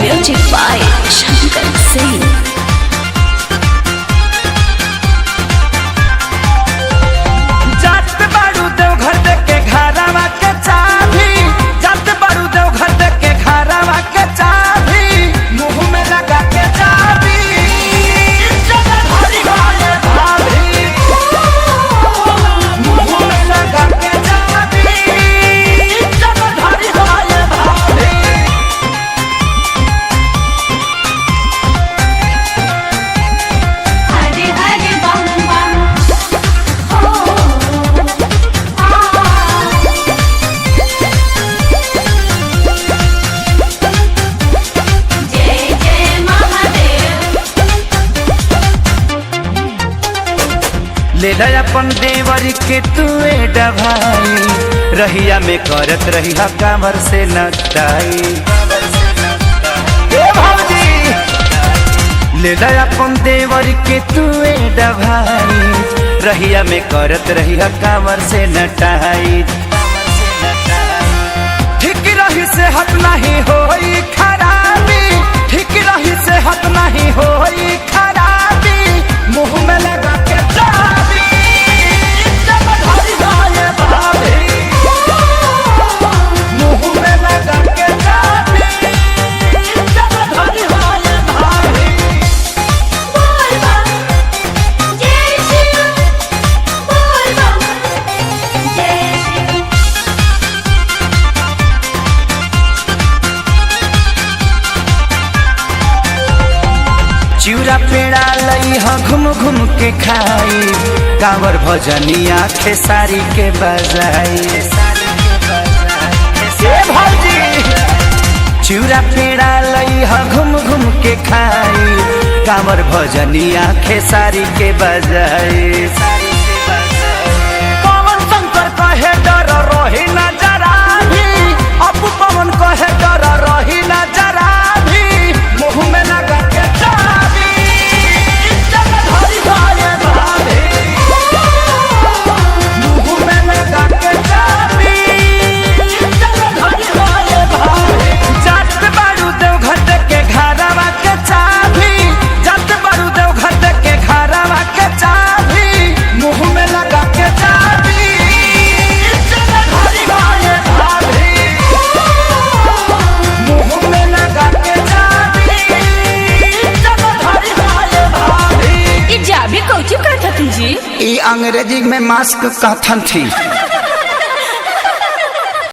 Music by Shankar Singh. ले अपन देवर के तुए डभाई रहिया में करत रहिया कामर से नटाई। ले अपन देवर के तुए डभाई रहिया में करत रहिया कामर से नटाई। ठीक रही से हट नहीं होई खराबी, ठीक रही से हट नहीं होई खराबी, मुंह में लगा के चिउरा पेड़ा लई ह घूम घूम के खाई, कांवर भजनिया खेसारी के बजाई। चिउरा पेड़ा लई ह घूम घूम के खाई, कांवर भजनिया खेसारी के बजाई। पवन शंकर कहे डर रही न जरा भी, अपू पवन कहे डर रही न जरा भी, मुँह में लगा के अंग्रेजी में मास्क कहथन थी।